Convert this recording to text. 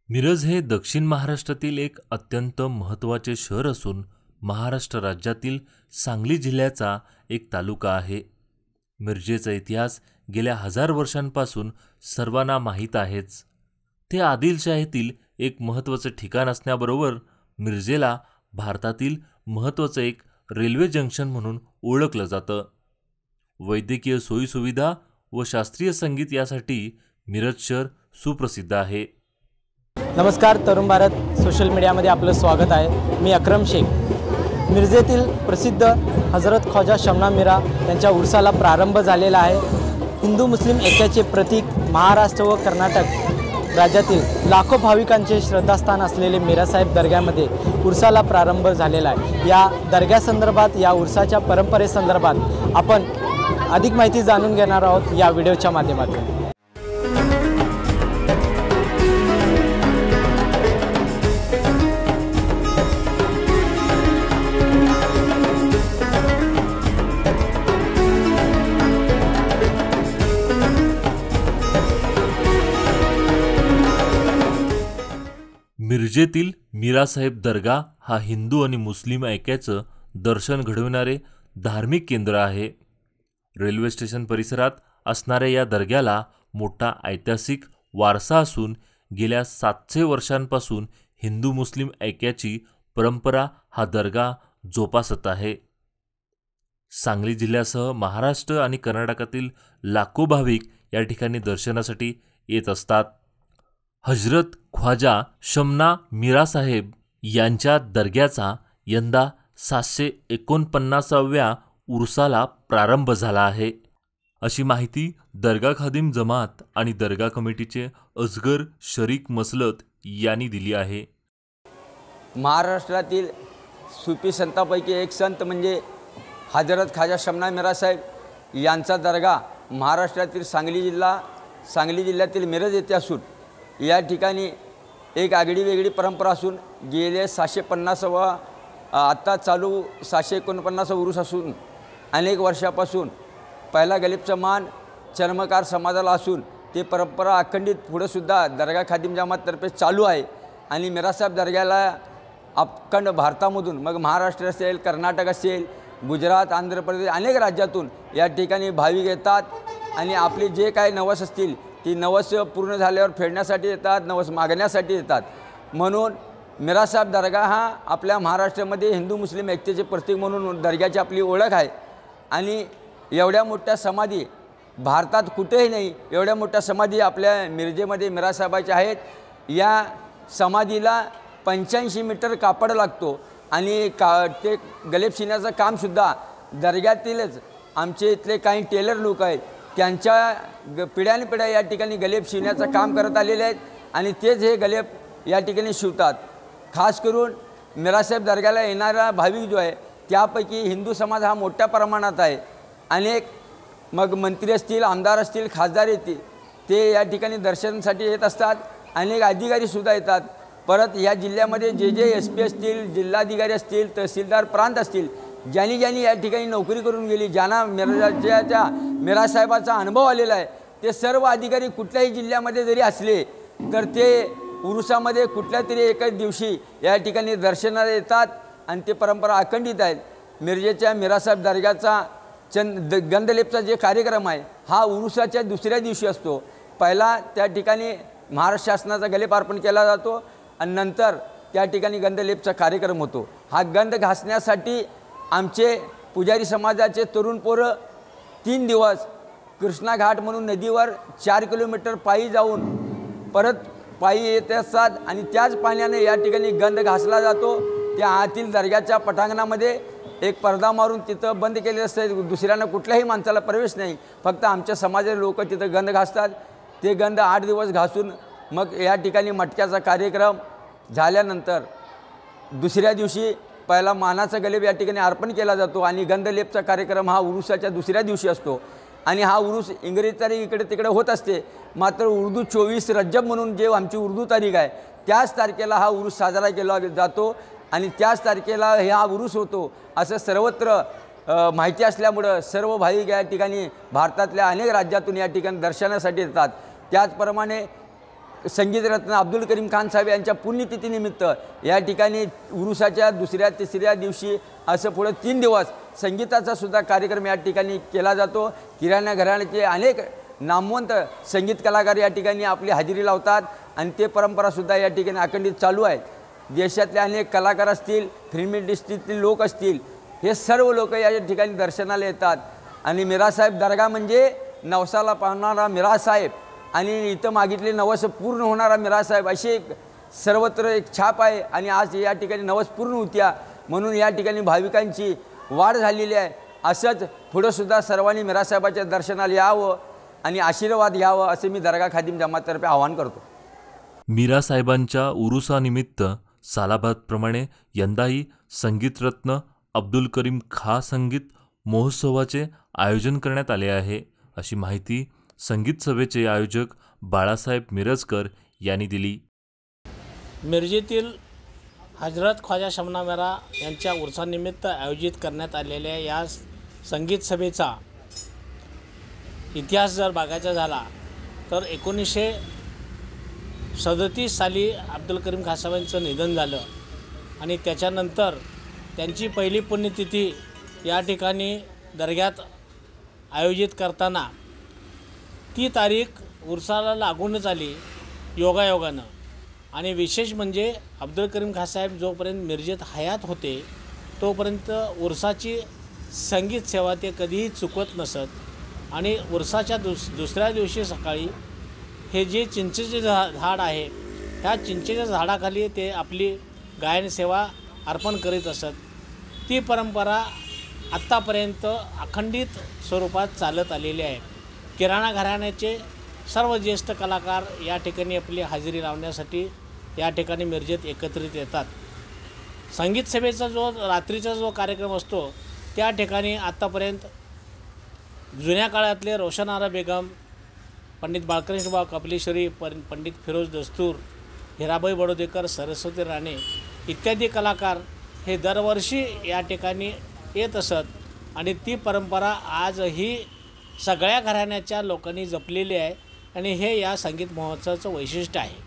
मिरज हे दक्षिण महाराष्ट्रातील एक अत्यंत महत्त्वाचे शहर असून महाराष्ट्र राज्यातील सांगली जिल्ह्याचा एक तालुका आहे. मिरजेचा इतिहास गेल्या 1000 वर्षांपासून सर्वांना माहीत आहेच. ते आदिलशाहीतील एक महत्त्वाचे ठिकाण असण्याबरोबर मिरजेला भारतातील महत्त्वाचं एक रेल्वे जंक्शन म्हणून ओळखलं जातं. वैद्यकीय सोयीसुविधा व शास्त्रीय संगीत यासाठी मिरज शहर सुप्रसिद्ध आहे. नमस्कार, तरुण भारत सोशल मीडियामध्ये आपलं स्वागत आहे. मी अक्रम शेख. मिरजेतील प्रसिद्ध हजरत ख्वाजा शमना मिरा यांच्या उर्साला प्रारंभ झालेला आहे. हिंदू मुस्लिम ऐक्याचे प्रतीक महाराष्ट्र व कर्नाटक राज्यातील लाखो भाविकांचे श्रद्धास्थान असलेले मिरासाहेब दर्ग्यामध्ये उर्साला प्रारंभ झालेला आहे. या दर्ग्यासंदर्भात, या उर्साच्या परंपरेसंदर्भात आपण अधिक माहिती जाणून घेणार आहोत या व्हिडिओच्या माध्यमातून. मिरजेतील मिरासाहेब दर्गा हा हिंदू आणि मुस्लिम ऐक्याचं दर्शन घडविणारे धार्मिक केंद्र आहे. रेल्वे स्टेशन परिसरात असणाऱ्या या दर्ग्याला मोठा ऐतिहासिक वारसा असून गेल्या 700 वर्षांपासून हिंदू मुस्लिम ऐक्याची परंपरा हा दर्गा जोपासत आहे. सांगली जिल्ह्यासह महाराष्ट्र आणि कर्नाटकातील लाखो भाविक या ठिकाणी दर्शनासाठी येत असतात. हजरत ख्वाजा शमना मिरासाहेब यांच्या दर्ग्याचा यंदा 749व्या उर्साला प्रारंभ झाला आहे, अशी माहिती दर्गा खादिम जमात आणि दर्गा कमिटीचे असगर शरीक मसलत यांनी दिली आहे. महाराष्ट्रातील सुफी संतांपैकी एक संत म्हणजे हजरत ख्वाजा शमना मिरासाहेब यांचा दर्गा महाराष्ट्रातील सांगली जिल्ह्यातील मिरज येथे असून या ठिकाणी एक आगळी वेगळी परंपरा असून गेले 750वा आत्ता चालू 749 उरूस असून अनेक वर्षापासून पहिला गलिबचा मान चर्मकार समाजाला असून ते परंपरा अखंडित पुढेसुद्धा दर्गा खादिम जमाततर्फे चालू आहे. आणि मिरासाहेब दर्ग्याला अखंड भारतामधून, मग महाराष्ट्र असेल, कर्नाटक असेल, गुजरात, आंध्र प्रदेश, अनेक राज्यातून या ठिकाणी भाविक येतात आणि आपले जे काही नवस असतील ती नवस पूर्ण झाल्यावर फेडण्यासाठी येतात, नवस मागण्यासाठी येतात. म्हणून मिरासाहेब दर्गा हा आपल्या महाराष्ट्रामध्ये हिंदू मुस्लिम ऐक्याचे प्रतीक म्हणून दर्ग्याची आपली ओळख आहे. आणि एवढ्या मोठ्या समाधी भारतात कुठेही नाही, एवढ्या मोठ्या समाधी आपल्या मिरजेमध्ये मिरासाहेबाच्या आहेत. या समाधीला 85 मीटर कापड लागतो आणि ते गलेब शिवण्याचं कामसुद्धा दर्ग्यातीलच आमचे इथले काही टेलर लोक आहेत, त्यांच्या पिढ्यानपिढ्या या ठिकाणी गलेब शिवण्याचं काम करत आलेले आहेत आणि तेच हे गलेब या ठिकाणी शिवतात. खास करून मिरासाहेब दर्ग्याला येणारा भाविक जो आहे त्यापैकी हिंदू समाज हा मोठ्या प्रमाणात आहे. अनेक मग मंत्री असतील, आमदार असतील, खासदार येतील, ते या ठिकाणी दर्शनासाठी येत असतात. अनेक अधिकारीसुद्धा येतात. परत या जिल्ह्यामध्ये जे SP असतील, जिल्हाधिकारी असतील, तहसीलदार, प्रांत असतील, ज्यांनी या ठिकाणी नोकरी करून गेली, ज्यांना मिरासाहेबाचा अनुभव आलेला आहे, ते सर्व अधिकारी कुठल्याही जिल्ह्यामध्ये जरी असले तर ते उरुसामध्ये कुठल्या तरी एकाच दिवशी या ठिकाणी दर्शनाला येतात आणि ते परंपरा अखंडित आहेत. मिरजेच्या मिरासाहेब दर्ग्याचा गंधलेपचा जे कार्यक्रम आहे हा उरुसाच्या दुसऱ्या दिवशी असतो. पहिला त्या ठिकाणी महाराष्ट्र शासनाचा गलेप अर्पण केला जातो आणि नंतर त्या ठिकाणी गंधलेपचा कार्यक्रम होतो. हा गंध घासण्यासाठी आमचे पुजारी समाजाचे तरुण पोरं 3 दिवस कृष्णा घाट म्हणून नदीवर 4 किलोमीटर पायी जाऊन परत पायी येत असतात आणि त्याच पाण्याने या ठिकाणी गंध घासला जातो. त्या आतील दर्ग्याच्या पटांगणामध्ये एक पडदा मारून तिथं बंद केले असते. दुसऱ्यांना कुठल्याही माणसाला प्रवेश नाही, फक्त आमच्या समाजाचे लोक तिथं गंध घासतात. ते गंध 8 दिवस घासून मग या ठिकाणी मटक्याचा कार्यक्रम झाल्यानंतर दुसऱ्या दिवशी पहिला मानाचा गलेब या ठिकाणी अर्पण केला जातो आणि गंधलेपचा कार्यक्रम हा उरुसाच्या दुसऱ्या दिवशी असतो. आणि हा उरूस इंग्रजी तारीख इकडे तिकडे होत असते, मात्र उर्दू 24 रज्जब म्हणून जे आमची उर्दू तारीख आहे त्याच तारखेला हा उरूस साजरा केला जातो आणि त्याच तारखेला हा उरूस होतो असं सर्वत्र माहिती असल्यामुळं सर्व भाविक या ठिकाणी भारतातल्या अनेक राज्यातून या ठिकाणी दर्शनासाठी येतात. त्याचप्रमाणे संगीतरत्न अब्दुल करीम खान साहेब यांच्या पुण्यतिथीनिमित्त या ठिकाणी उरुसाच्या दुसऱ्या तिसऱ्या दिवशी असं पुढे 3 दिवस संगीताचा सुद्धा कार्यक्रम या ठिकाणी केला जातो. किराणा घराण्याचे अनेक नामवंत संगीत कलाकार या ठिकाणी आपली हजेरी लावतात आणि ते परंपरासुद्धा या ठिकाणी अखंडित चालू आहे. देशातले अनेक कलाकार असतील, फिल्म इंडस्ट्रीतील लोक असतील, हे सर्व लोक या ठिकाणी दर्शनाला येतात. आणि मिरासाहेब दर्गा म्हणजे नवसाला पाहणारा मिरासाहेब आणि इथं मागितले नवस पूर्ण होणारा मिरासाहेब अशी एक सर्वत्र एक छाप आहे. आणि आज या ठिकाणी नवस पूर्ण होत्या म्हणून या ठिकाणी भाविकांची वाढ झालेली आहे. असंच पुढंसुद्धा सर्वांनी मिरासाहेबाच्या दर्शनाला यावं आणि आशीर्वाद घ्यावं असे मी दर्गा खादिम जमाततर्फे आवाहन करतो. मीरासाहेबांच्या उरुसानिमित्त सालाबादप्रमाणे यंदाही संगीतरत्न अब्दुल करीम खा संगीत महोत्सवाचे आयोजन करण्यात आले आहे, अशी माहिती संगीत सभेचे आयोजक बाळासाहेब मिरजकर यांनी दिली. मिरजेतील हजरत ख्वाजा शमना मिरा यांच्या उर्सानिमित्त आयोजित करण्यात आलेल्या या संगीत सभेचा इतिहास जर बघायचा झाला तर 1937 साली अब्दुल करीम खान साहेबांचं निधन झालं आणि त्याच्यानंतर त्यांची पहिली पुण्यतिथी या ठिकाणी दर्ग्यात आयोजित करताना ती तारीख उर्साला लागूनच आली योगायोगानं. आणि विशेष म्हणजे अब्दुल करीम खान साहेब जोपर्यंत मिरजेत हयात होते तोपर्यंत उर्साची संगीत सेवा ते कधीही चुकवत नसत. आणि उर्साच्या दुसऱ्या दिवशी सकाळी हे जे चिंचेचे झाड आहे ह्या चिंचेच्या झाडाखाली ते आपली गायन सेवा अर्पण करीत असत. ती परंपरा आत्तापर्यंत अखंडित स्वरूपात चालत आलेली आहे. किराणा घराण्याचे सर्व ज्येष्ठ कलाकार या ठिकाणी आपली हजेरी लावण्यासाठी या ठिकाणी मिरजेत एकत्रित येतात. संगीत सभेचा जो रात्रीचा जो कार्यक्रम असतो त्या ठिकाणी आत्तापर्यंत जुन्या काळातले रोशन आरा बेगम, पंडित बाळकृष्णबा कपिलेश्वरी, पंडित फिरोज दस्तूर, हिराबाई बडोदेकर, सरस्वती राणे इत्यादी कलाकार हे दरवर्षी या ठिकाणी येत असत. आणि ती परंपरा आजही सगळ्या घराण्याच्या लोकांनी जपलेली आहे आणि हे या संगीत महोत्सवाचं वैशिष्ट्य आहे.